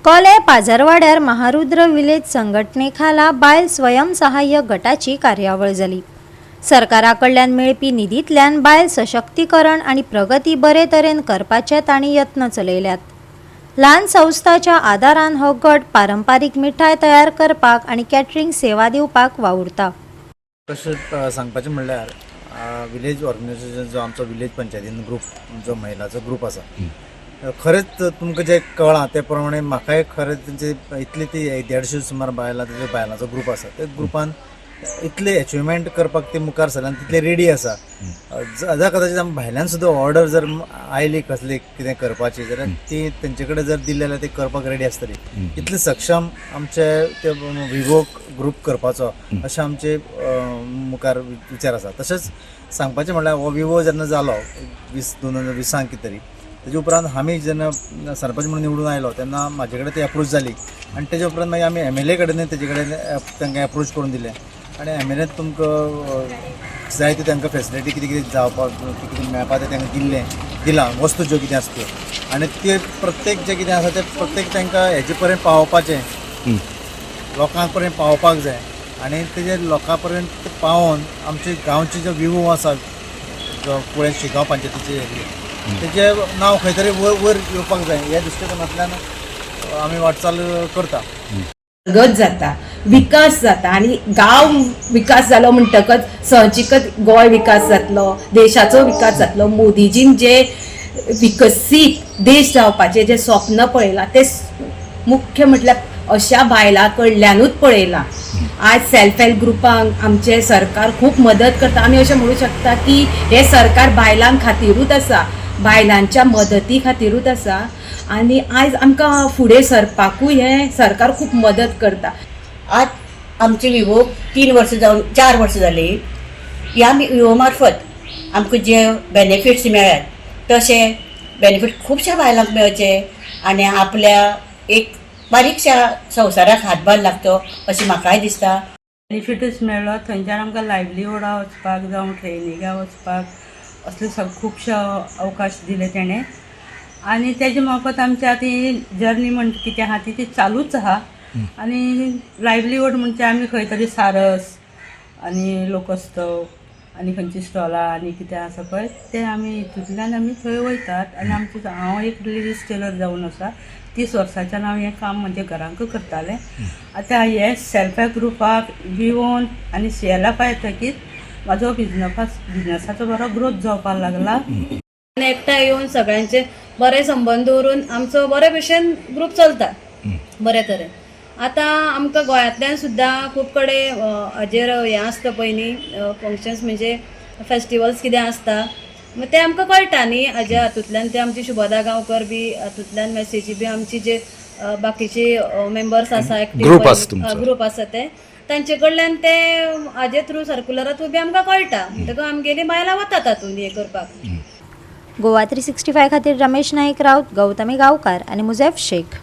कोले पाजरवाड्यार महारुद्र विलेज संघटनेखाला बायल स्वयंसहाय्य गटाची कार्यावळ जाली। सरकाराकडल्यान मेळपी निधींतल्यान बायल सशक्तीकरण आणि प्रगती बरे तरेन करपाचे तांणी यत्न चलयल्यात। ल्हान संस्थाच्या आदारान हो गट पारंपारीक मिठाय तयार करपाक आणि कॅटरिंग सेवा दिवपाक वावुरता। तशेंच सांगपाचें म्हणल्यार विलेज ऑर्गनायझेशन जो आमचो विलेज पंचायतीन ग्रूप जो महिलाचो ग्रूप आसा, खरेंच तुमकां जे कळ्ळां ते प्रमाणे म्हाकाय खरेंच तेंचे इतली ती 150 सुमार बायलांचो ग्रूप आसा। त्या ग्रुपान इतले अचिवमेंट करपाक ते मुखार सरल्यान तितले रेडी आसा। जर कदाचित आमकां भायल्यान सुद्दां ऑर्डर जर आयली कसली कितें करपाची जाल्यार ती तेंचे कडेन जर दिली जाल्यार ती करपाक रेडी आसतली। इतले सक्षम आमचे ते विवो ग्रूप करपाचो अशें आमचे मुखार विचार आसा। तशेंच सांगपाचें म्हणल्यार हो विवो जेन्ना जालो 2020 कितें तरी, तेजे उपरांत आमी जेन्ना सरपंच म्हणून निवडून आयलो तेन्ना म्हाजे कडेन ती अप्रोच जाली आनी तेजे उपरांत मागीर आमी MLA कडेन तेजे कडेन तांकां अप्रोच करून दिलें आनी MLA तुमकां जाय त्यो तांकां फेसिलिटी कितें कितें जावपाक कितें मेळपा तें तांकां दिलां वस्तू ज्यो कितें आसा त्यो, आनी ते प्रत्येक जें कितें आसा तें प्रत्येक तांकां हेजे पर्यंत पावोवपाचें, लोकां पर्यंत पावोवपाक जाय आनी तेजे लोकां पर्यंत पावोवन आमचे गांवचे जो विवो आसा जो पुळे शिगांव पंचायतीचे तेजें नांव खंय तरी वयर येवपाक जाय ह्या दृश्टिकोनांतल्यान आमी वाटचाल करता। प्रगत जाता, विकास जाता आनी गांव विकास जालो म्हणटकच सहजिकच गोंय विकास जातलो, देशाचो विकास जातलो। मोदीजीन जे विकसीत देश जावपाचें जे स्वप्न पळयलां ते मुख्य म्हटल्यार अशा बायलां कडल्यानूच पळयलां। आज सेल्फ हेल्प ग्रुपांक आमचे सरकार खूब मदत करता। आमी अशें म्हणू शकता की हे सरकार बायलां खातीरूच आसा, बायलांच्या मदती खातीरूच आसा आनी आयज आमकां फुडें सरपाकूय हे सरकार खूब मदत करता। आज आमचे विवो 3 वर्स जावन 4 वर्स जाली। ह्या विवो मार्फत आमकां जे बेनिफिट्स मेळ्ळ्यात तशे बेनिफिट खुबश्या बायलांक मेळचे आनी आपल्या एक बारीकशा संवसाराक हातभार लागचो अशें म्हाकाय दिसता। बेनिफिटूच मेळ्ळो, थंयच्यान आमकां लायव्हलीहूडा वचपाक जावं ट्रेनिंगा वचपाक असले खुबशे अवकाश दिले तेणें आनी तेजे मार्फत आमची आतां जर्नी म्हणटा कितें आहा ती चालूच आहा। आनी लायव्हलीहूड म्हणजे आमी खंय तरी सारस आनी लोकोत्सव आनी खंयची स्टॉलां आनी कितें आसा पळय ते आमी हितूंतल्यान आमी थंय वयतात आनी आमचे हांव एक लेडीज टेलर जावन आसा। 30 वर्सांच्यान हांव हें काम म्हणजे घरांक करतालें। आतां हे सेल्फ हेल्प ग्रुपाक विवोन आनी CLF येतकीर म्हाजो बिजनसाचो बरो ग्रोथ जावपाक लागला। एकठांय येवन सगळ्यांचे बरे संबंध दवरून आमचो बरे भशेन ग्रूप चलता बरे तरेन। आतां आमकां गोंयांतल्यान सुद्दां खूब कडेन हाजेर हें आसता पळय न्ही फंक्शन्स म्हणजे फेस्टिवल्स कितें आसता ते आमकां कळटा न्ही हाज्या हातूंतल्यान ते आमची शुभदा गांवकर बी हातूंतल्यान मेसेजी बी आमची जे बाकीचे मेंबर्स आसा ग्रूप आसा ते तांचे कडल्यान ते हाजे थ्रू सर्क्युलरा थ्रू बी आमकां कळटा म्हणटकच आमगेली बायलां वतात तातूंत हें करपाक। गोवा 365 खातीर रमेश नाईक राऊत, गौतमी गांवकार आणि मुझेफ शेख।